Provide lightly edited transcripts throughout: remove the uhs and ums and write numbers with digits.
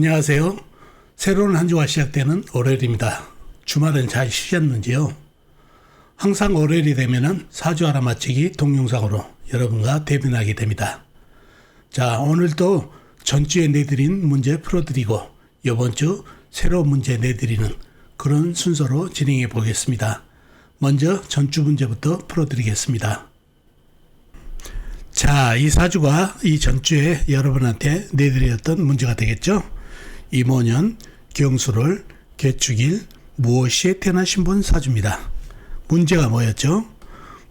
안녕하세요. 새로운 한 주가 시작되는 월요일입니다. 주말은 잘 쉬셨는지요? 항상 월요일이 되면은 사주 알아맞히기 동영상으로 여러분과 대면하게 됩니다. 자, 오늘도 전주에 내드린 문제 풀어드리고 이번 주 새로운 문제 내드리는 그런 순서로 진행해 보겠습니다. 먼저 전주 문제부터 풀어드리겠습니다. 자, 이 사주가 이 전주에 여러분한테 내드렸던 문제가 되겠죠? 임오년 경술월 개축일 무엇시에 태어나신 분 사주입니다. 문제가 뭐였죠?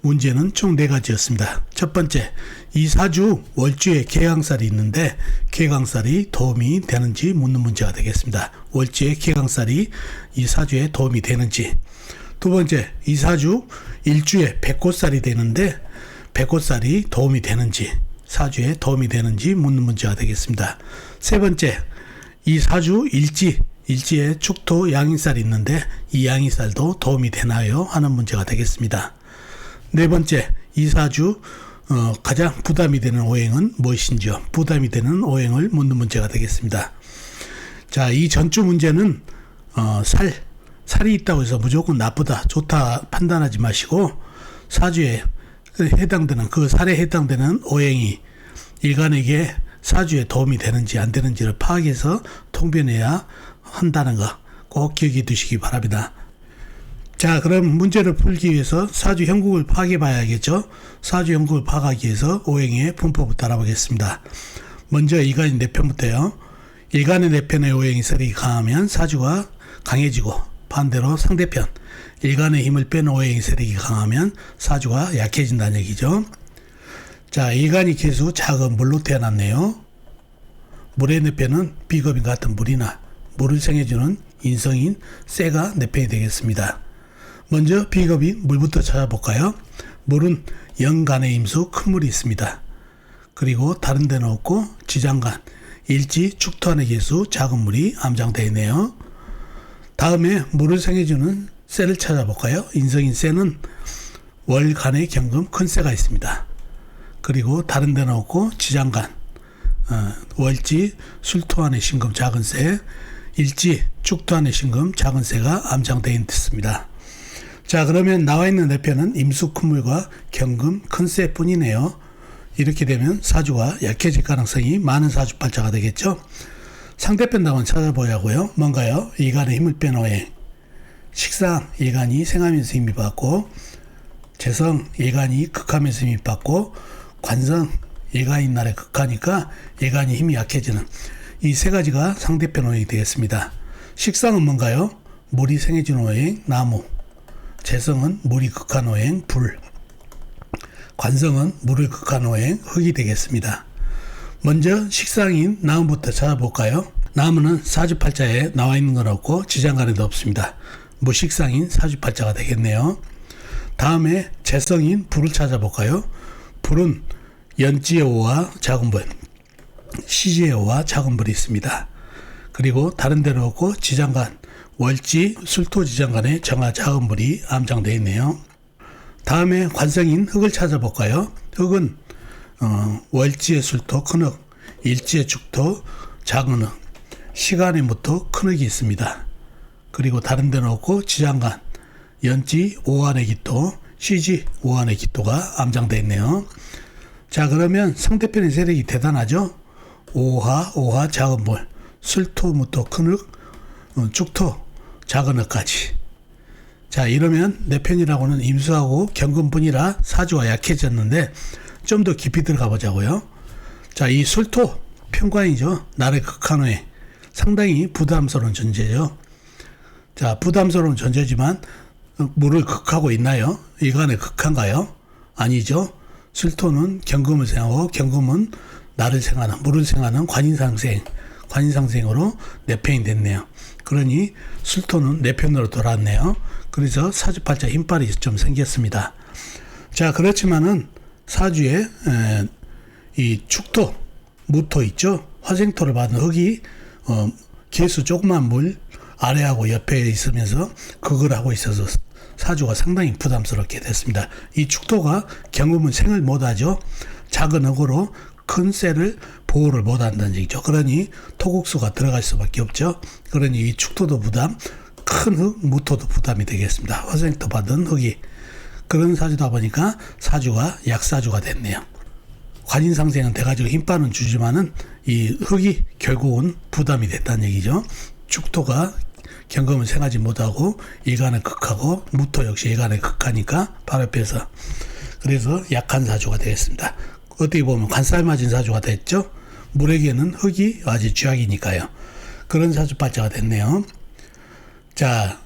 문제는 총 4가지였습니다. 첫 번째, 이 사주 월주에 개강살이 있는데 개강살이 도움이 되는지 묻는 문제가 되겠습니다. 월주에 개강살이 이 사주에 도움이 되는지. 두 번째, 이 사주 일주에 백꽃살이 되는데 백꽃살이 도움이 되는지, 사주에 도움이 되는지 묻는 문제가 되겠습니다. 세 번째, 이 사주 일지에 축토 양인살이 있는데 이 양인살도 도움이 되나요? 하는 문제가 되겠습니다. 네 번째, 이 사주 가장 부담이 되는 오행은 무엇인지요? 부담이 되는 오행을 묻는 문제가 되겠습니다. 자, 이 전주 문제는 살이 있다고 해서 무조건 나쁘다, 좋다 판단하지 마시고 사주에 해당되는 그 살에 해당되는 오행이 일간에게 사주에 도움이 되는지 안 되는지를 파악해서 통변해야 한다는 거 꼭 기억해 두시기 바랍니다. 자, 그럼 문제를 풀기 위해서 사주 형국을 파악해 봐야겠죠. 사주 형국을 파악하기 위해서 오행의 분포부터 알아보겠습니다. 먼저 일간의 내편부터요. 일간의 내편의 오행이 세력이 강하면 사주가 강해지고, 반대로 상대편 일간의 힘을 빼는 오행이 세력이 강하면 사주가 약해진다는 얘기죠. 자, 일간이 개수 작은 물로 태어났네요. 물의 내편은 비겁인 같은 물이나 물을 생해주는 인성인 쇠가 내편이 되겠습니다. 먼저 비겁인 물부터 찾아볼까요? 물은 영간의 임수 큰 물이 있습니다. 그리고 다른 데는 없고 지장간, 일지, 축토안의 개수 작은 물이 암장되어 있네요. 다음에 물을 생해주는 쇠를 찾아볼까요? 인성인 쇠는 월간의 경금 큰 쇠가 있습니다. 그리고 다른 데는 없고 지장간, 월지, 술토안의 신금 작은 쇠, 일지, 축토안의 신금 작은 쇠가 암장되어 있습니다. 자, 그러면 나와 있는 내편은 임수 큰 물과 경금 큰 쇠뿐이네요. 이렇게 되면 사주가 약해질 가능성이 많은 사주팔자가 되겠죠. 상대편 한번 찾아보자고요. 뭔가요? 일간의 힘을 뺀 오행. 식상, 일간이 생하면서 힘이 받고, 재성, 일간이 극하면서 힘이 받고, 관성, 일간인 날에 극하니까 일간이 힘이 약해지는 이 세 가지가 상대편 오행이 되겠습니다. 식상은 뭔가요? 물이 생해주는 오행, 나무. 재성은 물이 극한 오행, 불. 관성은 물을 극한 오행, 흙이 되겠습니다. 먼저 식상인 나무부터 찾아볼까요? 나무는 사주팔자에 나와 있는 건 없고 지장간에도 없습니다. 무식상인 사주팔자가 되겠네요. 다음에 재성인 불을 찾아볼까요? 불은 연지의 오와 작은 불, 시지의 오와 작은 불이 있습니다. 그리고 다른 데는 없고 지장간, 월지, 술토 지장간에 정화 작은 불이 암장되어 있네요. 다음에 관성인 흙을 찾아볼까요? 흙은 월지의 술토 큰 흙, 일지의 축토 작은 흙, 시간의 무토 큰 흙이 있습니다. 그리고 다른 데는 없고 지장간, 연지 오한의 기토, 시지 오한의 기토가 암장되어 있네요. 자, 그러면 상대편의 세력이 대단하죠. 오화 작은 불, 술토 무토 큰 흙, 축토 작은 흙까지. 자, 이러면 내 편이라고는 임수하고 경금뿐이라 사주가 약해졌는데 좀 더 깊이 들어가 보자고요. 자, 이 술토 편관이죠. 날의 극한오행, 상당히 부담스러운 존재죠. 자, 부담스러운 존재지만 물을 극하고 있나요? 일간의 극한가요? 아니죠. 술토는 경금을 생하고 경금은 날을 생하는, 물을 생하는 관인상생으로 내편이 됐네요. 그러니 술토는 내편으로 돌아왔네요. 그래서 사주팔자 힘빨이 좀 생겼습니다. 자, 그렇지만은 사주에 이 축토, 무토 있죠. 화생토를 받은 흙이 개수 조그만 물 아래하고 옆에 있으면서 극을 하고 있어서 사주가 상당히 부담스럽게 됐습니다. 이 축토가 경금은 생을 못하죠. 작은 흙으로 큰 셀을 보호를 못한다는 얘기죠. 그러니 토국수가 들어갈 수밖에 없죠. 그러니 이 축토도 부담, 큰 흙, 무토도 부담이 되겠습니다. 화생토 받은 흙이. 그런 사주다 보니까 사주가 약사주가 됐네요. 관인상생은 돼가지고 힘빠는 주지만은 이 흙이 결국은 부담이 됐다는 얘기죠. 축토가 경금을 생하지 못하고 일간을 극하고 무토 역시 일간을 극하니까 바로 옆에서 그래서 약한 사주가 되겠습니다. 어떻게 보면 관살 맞은 사주가 됐죠. 물에게는 흙이 아주 쥐약이니까요. 그런 사주팔자가 됐네요. 자,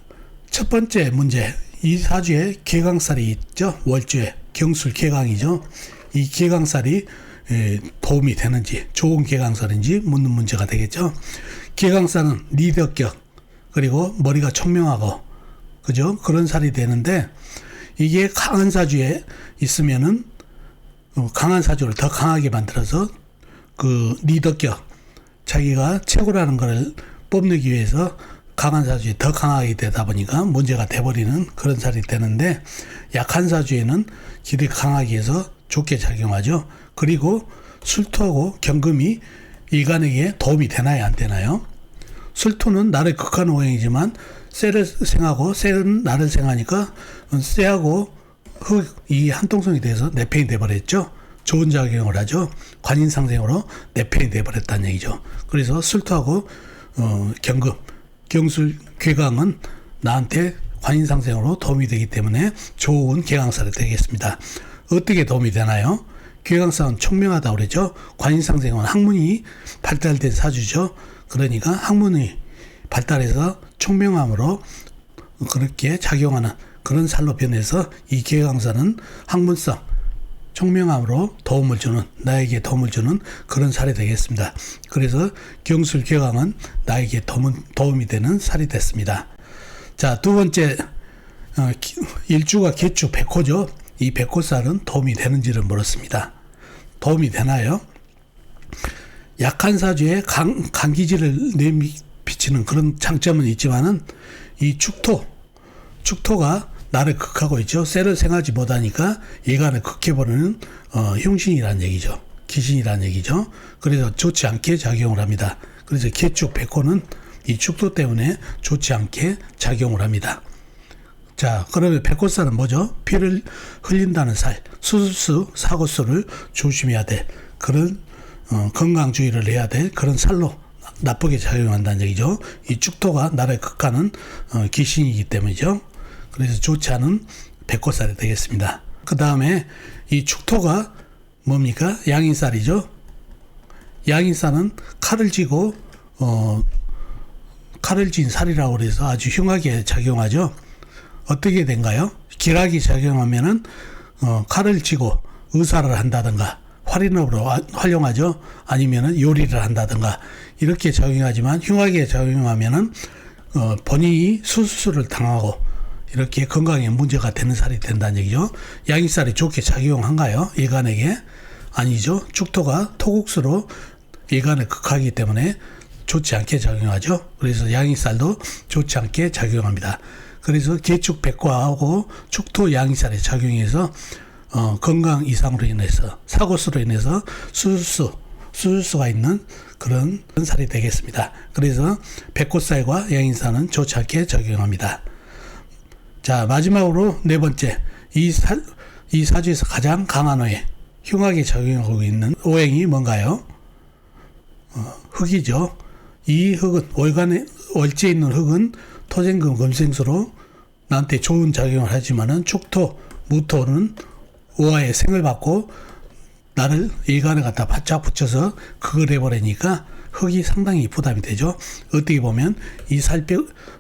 첫 번째 문제. 이 사주에 개강살이 있죠. 월주에 경술 개강이죠. 이 개강살이 도움이 되는지 좋은 개강살인지 묻는 문제가 되겠죠. 개강살은 리더격 그리고 머리가 총명하고 그죠? 그런 살이 되는데 이게 강한 사주에 있으면은 강한 사주를 더 강하게 만들어서 그 리더격 자기가 최고라는 것을 뽐내기 위해서 강한 사주에 더 강하게 되다 보니까 문제가 돼버리는 그런 살이 되는데 약한 사주에는 기대 강하게 해서 좋게 작용하죠. 그리고 술토하고 경금이 일간에게 도움이 되나요 안 되나요? 술토는 나를 극한 오행이지만 쇠를 생하고 쇠는 나를 생하니까 쇠하고 흙이 한통성이 돼서 내팽이 돼버렸죠. 좋은 작용을 하죠. 관인상생으로 내팽이 돼버렸다는 얘기죠. 그래서 술토하고 경금 경술 괴강은 나한테 관인상생으로 도움이 되기 때문에 좋은 개강살이 되겠습니다. 어떻게 도움이 되나요? 괴강살은 총명하다고 그러죠. 관인상생은 학문이 발달된 사주죠. 그러니까 학문이 발달해서 총명함으로 그렇게 작용하는 그런 살로 변해서 이 개강살은 학문성 총명함으로 도움을 주는 나에게 도움을 주는 그런 살이 되겠습니다. 그래서 경술 개강은 나에게 도움이 되는 살이 됐습니다. 자, 두 번째 일주가 개축 백호죠. 이 백호살은 도움이 되는지를 물었습니다. 도움이 되나요? 약한 사주에 강기질을 내비치는 그런 장점은 있지만은 이 축토가 나를 극하고 있죠. 쇠를 생하지 못하니까 일간을 극해버리는 흉신이라는 얘기죠. 기신이라는 얘기죠. 그래서 좋지 않게 작용을 합니다. 그래서 개축 백호는 이 축토 때문에 좋지 않게 작용을 합니다. 자, 그러면 백호살은 뭐죠? 피를 흘린다는 살, 수술수, 사고수를 조심해야 될 그런 건강주의를 해야 될 그런 살로 나쁘게 작용한다는 얘기죠. 이 축토가 나를 극하는 기신이기 때문이죠. 그래서 좋지 않은 백호살이 되겠습니다. 그 다음에 이 축토가 뭡니까? 양인살이죠. 양인살은 칼을 쥐고 칼을 쥔 살이라고 그래서 아주 흉하게 작용하죠. 어떻게 된가요? 기락이 작용하면은 칼을 쥐고 의사를 한다든가 활인업으로 활용하죠. 아니면은 요리를 한다든가 이렇게 작용하지만 흉하게 작용하면은 본인이 수술을 당하고 이렇게 건강에 문제가 되는 살이 된다는 얘기죠. 양인살이 좋게 작용한가요? 일간에게? 아니죠. 축토가 토국수로 일간을 극하기 때문에 좋지 않게 작용하죠. 그래서 양인살도 좋지 않게 작용합니다. 그래서 개축 백화하고 축토 양인살의 작용해서 건강 이상으로 인해서 사고수로 인해서 수술수가 있는 그런 살이 되겠습니다. 그래서 백호살과 양인살은 좋지 않게 작용합니다. 자, 마지막으로 네 번째, 이 사주에서 가장 강한 오행, 흉하게 작용하고 있는 오행이 뭔가요? 흙이죠. 이 흙은 월지에 있는 흙은 토생금 금생수로 나한테 좋은 작용을 하지만은 축토, 무토는 오화의 생을 받고 나를 일간에 갖다 바짝 붙여서 그걸 해버리니까 흙이 상당히 부담이 되죠. 어떻게 보면 이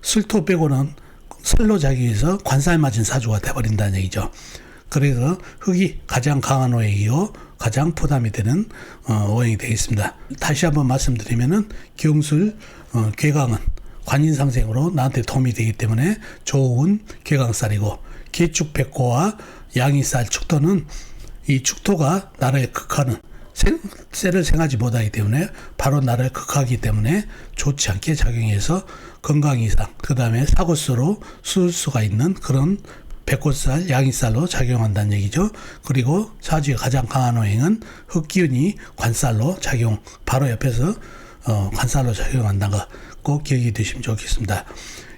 술토 빼고는 살로 작용해서 관살 맞은 사주가 돼버린다는 얘기죠. 그래서 흙이 가장 강한 오행이고 가장 부담이 되는 오행이 되겠습니다. 다시 한번 말씀드리면은 경술 괴강은 관인상생으로 나한테 도움이 되기 때문에 좋은 괴강살이고 개축 백호와 양인살 축토는 이 축토가 나를 극하는 쇠를 생하지 못하기 때문에 바로 나를 극하기 때문에 좋지 않게 작용해서 건강 이상 그 다음에 사고수로 수술수가 있는 그런 백골살, 양이살로 작용한다는 얘기죠. 그리고 사주의 가장 강한 호행은 흑기운이 관살로 작용, 바로 옆에서 관살로 작용한다는 거 꼭 기억해 두시면 좋겠습니다.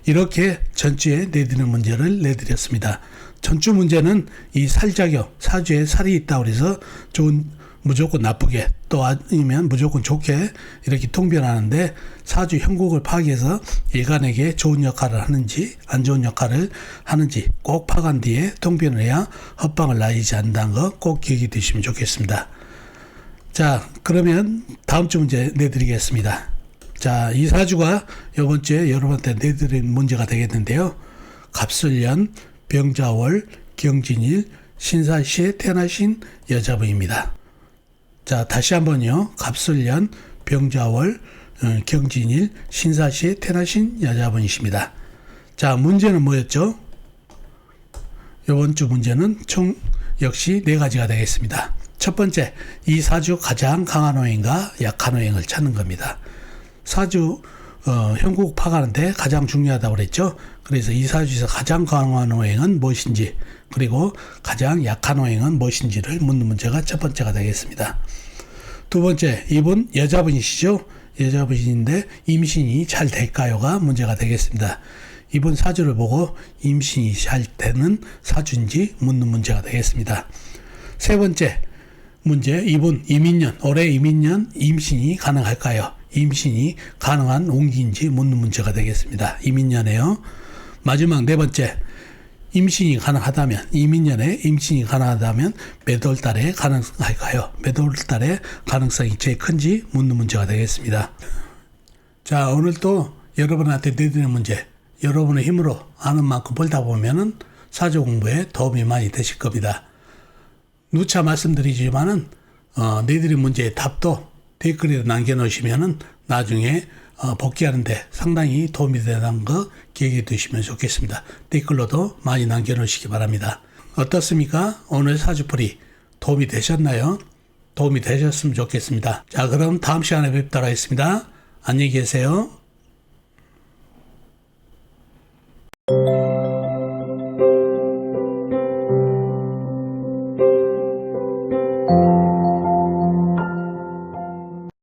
이렇게 전주에 내드리는 문제를 내드렸습니다. 전주 문제는 이 살작용, 사주에 살이 있다고 해서 무조건 나쁘게 또 아니면 무조건 좋게 이렇게 통변하는데 사주 형국을 파악해서 일간에게 좋은 역할을 하는지 안 좋은 역할을 하는지 꼭 파악한 뒤에 통변을 해야 헛방을 날리지 않는다는 거 꼭 기억해 두시면 좋겠습니다. 자, 그러면 다음 주 문제 내드리겠습니다. 자, 이 사주가 이번 주에 여러분한테 내드린 문제가 되겠는데요. 갑술년, 병자월, 경진일, 신사시에 태어나신 여자분입니다. 자, 다시 한번요. 갑술년, 병자월, 경진일, 신사시에 태어나신 여자분이십니다. 자, 문제는 뭐였죠? 이번 주 문제는 총 역시 4가지가 되겠습니다. 첫 번째, 이 사주 가장 강한 호행과 약한 호행을 찾는 겁니다. 사주 형국 파악하는데 가장 중요하다고 그랬죠. 그래서 이 사주에서 가장 강한 호행은 무엇인지 그리고 가장 약한 호행은 무엇인지를 묻는 문제가 첫 번째가 되겠습니다. 두 번째, 이분 여자분이시죠. 여자분인데 임신이 잘 될까요가 문제가 되겠습니다. 이분 사주를 보고 임신이 잘 되는 사주인지 묻는 문제가 되겠습니다. 세 번째 문제, 이분 이민년, 올해 이민년 임신이 가능할까요? 임신이 가능한 운기인지 묻는 문제가 되겠습니다. 이민년에요. 마지막 네 번째, 임신이 가능하다면, 이민년에 임신이 가능하다면 몇 월 달에 가능할까요? 몇 월 달에 가능성이 제일 큰지 묻는 문제가 되겠습니다. 자, 오늘 또 여러분한테 내드리는 문제, 여러분의 힘으로 아는 만큼 벌다 보면은 사주 공부에 도움이 많이 되실 겁니다. 누차 말씀드리지만은 내드린 문제의 답도 댓글에 남겨놓으시면은 나중에 복귀하는데 상당히 도움이 되는 거 기억해 두시면 좋겠습니다. 댓글로도 많이 남겨놓으시기 바랍니다. 어떻습니까? 오늘 사주풀이 도움이 되셨나요? 도움이 되셨으면 좋겠습니다. 자, 그럼 다음 시간에 뵙도록 하겠습니다. 안녕히 계세요.